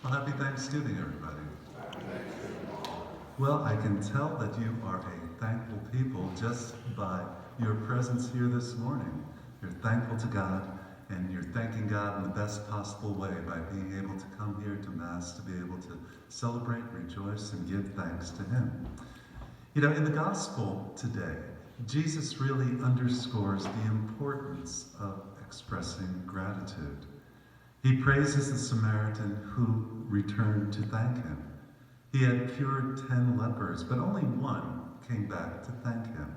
Well, happy Thanksgiving, everybody. Well, I can tell that you are a thankful people just by your presence here this morning. You're thankful to God, and you're thanking God in the best possible way by being able to come here to Mass, to be able to celebrate, rejoice, and give thanks to Him. You know, in the Gospel today, Jesus really underscores the importance of expressing gratitude. He praises the Samaritan who returned to thank him. He had cured 10 lepers, but only one came back to thank him.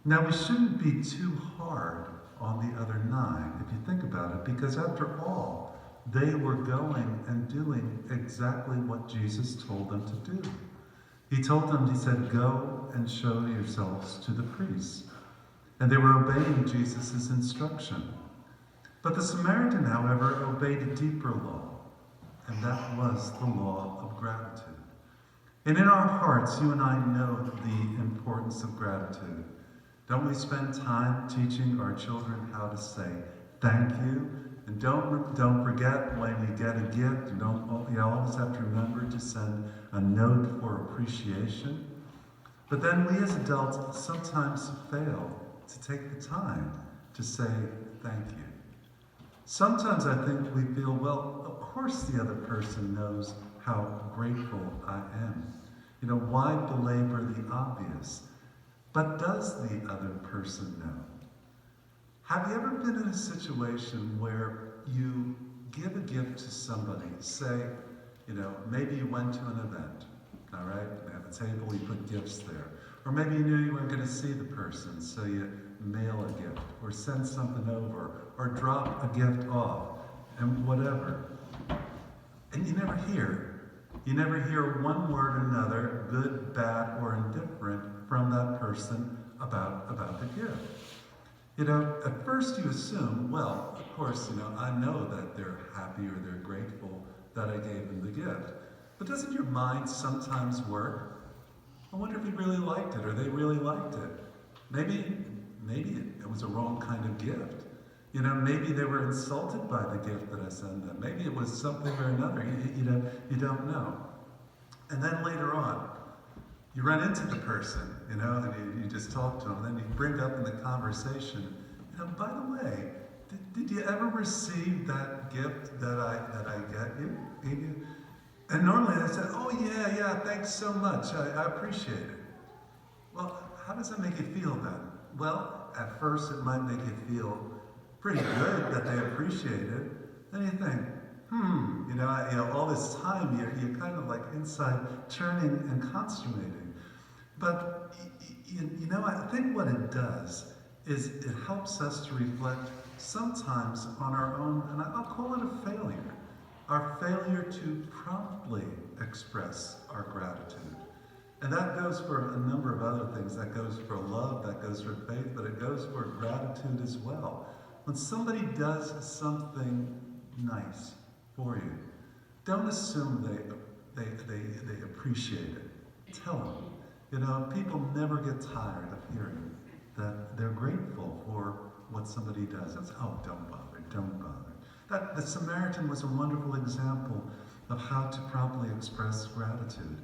Now, we shouldn't be too hard on the other 9, if you think about it, because after all, they were going and doing exactly what Jesus told them to do. He told them, he said, go and show yourselves to the priests. And they were obeying Jesus' instruction. But the Samaritan, however, obeyed a deeper law, and that was the law of gratitude. And in our hearts, you and I know the importance of gratitude. Don't we spend time teaching our children how to say thank you? And don't forget when you get a gift, you always have to remember to send a note for appreciation. But then we as adults sometimes fail to take the time to say thank you. Sometimes I think we feel, well, of course the other person knows how grateful I am. You know, why belabor the obvious? But does the other person know? Have you ever been in a situation where you give a gift to somebody, say, you know, maybe you went to an event, all right? They have a table, you put gifts there. Or maybe you knew you weren't going to see the person, so you mail a gift, or send something over, or drop a gift off, and whatever. And you never hear one word or another, good, bad, or indifferent, from that person about the gift. You know, at first you assume, well, of course, you know, I know that they're happy or they're grateful that I gave them the gift. But doesn't your mind sometimes work? I wonder if he really liked it, or they really liked it. Maybe it was a wrong kind of gift. You know, maybe they were insulted by the gift that I sent them. Maybe it was something or another. You don't know. And then later on, you run into the person, you know, and you just talk to them, and then you bring up in the conversation, you know, by the way, did you ever receive that gift that I gave you? And normally they said, oh yeah, thanks so much, I appreciate it. Well, how does that make you feel then? Well, at first it might make you feel pretty good that they appreciate it. Then you think, all this time you're kind of like inside churning and consternating. But I think what it does is it helps us to reflect sometimes on our own, and I'll call it a failure. Our failure to promptly express our gratitude. And that goes for a number of other things. That goes for love, that goes for faith, but it goes for gratitude as well. When somebody does something nice for you, don't assume they appreciate it. Tell them. You know, people never get tired of hearing that they're grateful for what somebody does. It's, oh, don't bother. The Samaritan was a wonderful example of how to properly express gratitude.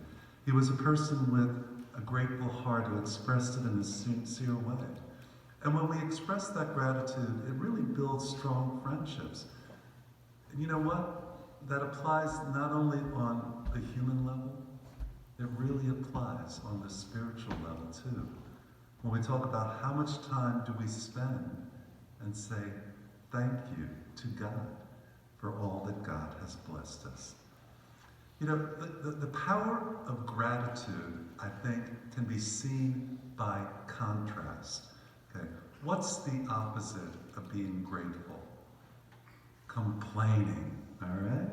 He was a person with a grateful heart who expressed it in a sincere way. And when we express that gratitude, it really builds strong friendships. And you know what? That applies not only on the human level, it really applies on the spiritual level too. When we talk about how much time do we spend and say thank you to God for all that God has blessed us. You know, the power of gratitude, I think, can be seen by contrast. Okay, what's the opposite of being grateful? Complaining, all right?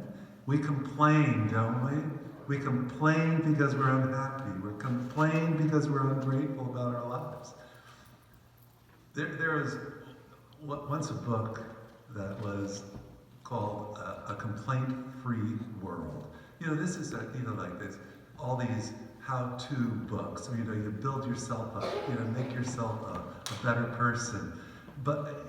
We complain, don't we? We complain because we're unhappy. We complain because we're ungrateful about our lives. There was once a book that was called A Complaint-Free World. You know, this is like this, all these how-to books. You know, you build yourself up, make yourself a better person. But,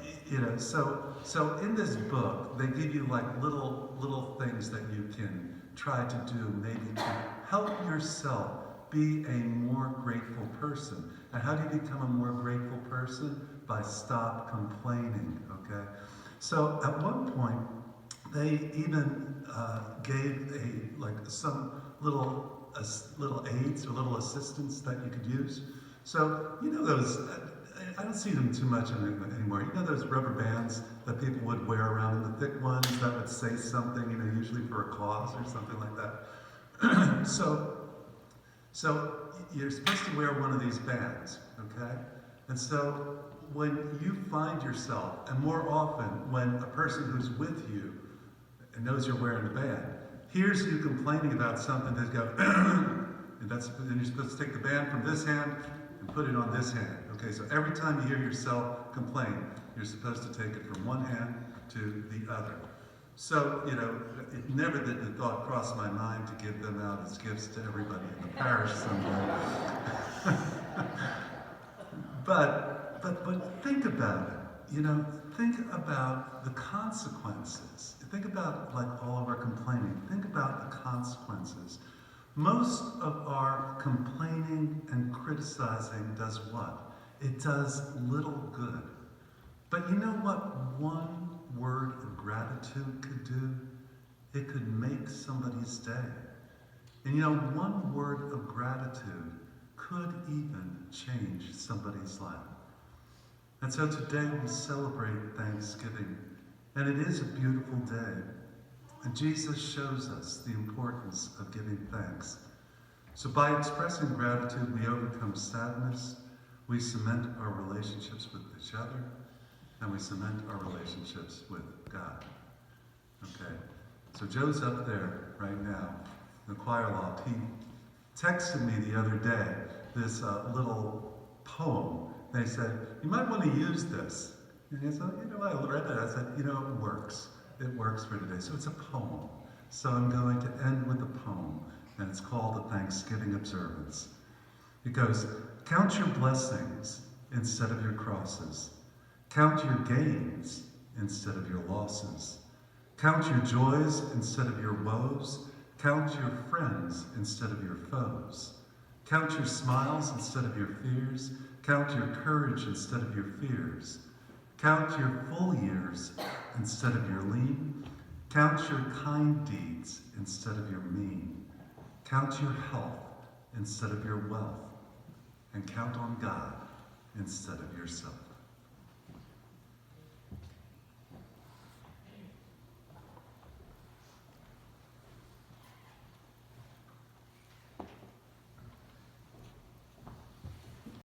so in this book, they give you like little things that you can try to do maybe to help yourself be a more grateful person. And how do you become a more grateful person? By stop complaining, okay? So at one point, they even gave some little aids or little assistants that you could use. So you know those, I don't see them too much anymore. You know those rubber bands that people would wear around, and the thick ones that would say something, you know, usually for a cause or something like that. So you're supposed to wear one of these bands, okay? And so when you find yourself, and more often when a person who's with you and knows you're wearing the band, hears you complaining about something, they go, and then you're supposed to take the band from this hand and put it on this hand. Okay, so every time you hear yourself complain, you're supposed to take it from one hand to the other. So, you know, it never did the thought cross my mind to give them out as gifts to everybody in the parish someday. But think about it. You know, think about the consequences. Think about, like, all of our complaining. Think about the consequences. Most of our complaining and criticizing does what? It does little good. But you know what one word of gratitude could do? It could make somebody's day. And you know, one word of gratitude could even change somebody's life. And so today we celebrate Thanksgiving, and it is a beautiful day. And Jesus shows us the importance of giving thanks. So by expressing gratitude, we overcome sadness, we cement our relationships with each other, and we cement our relationships with God. Okay, so Joe's up there right now, in the choir loft. He texted me the other day this little poem. They said, you might want to use this. And he said, you know, I read it. I said, you know, it works. It works for today. So it's a poem. So I'm going to end with a poem, and it's called the Thanksgiving Observance. It goes, count your blessings instead of your crosses. Count your gains instead of your losses. Count your joys instead of your woes. Count your friends instead of your foes. Count your smiles instead of your fears. Count your courage instead of your fears. Count your full years instead of your lean. Count your kind deeds instead of your mean. Count your health instead of your wealth. And count on God instead of yourself.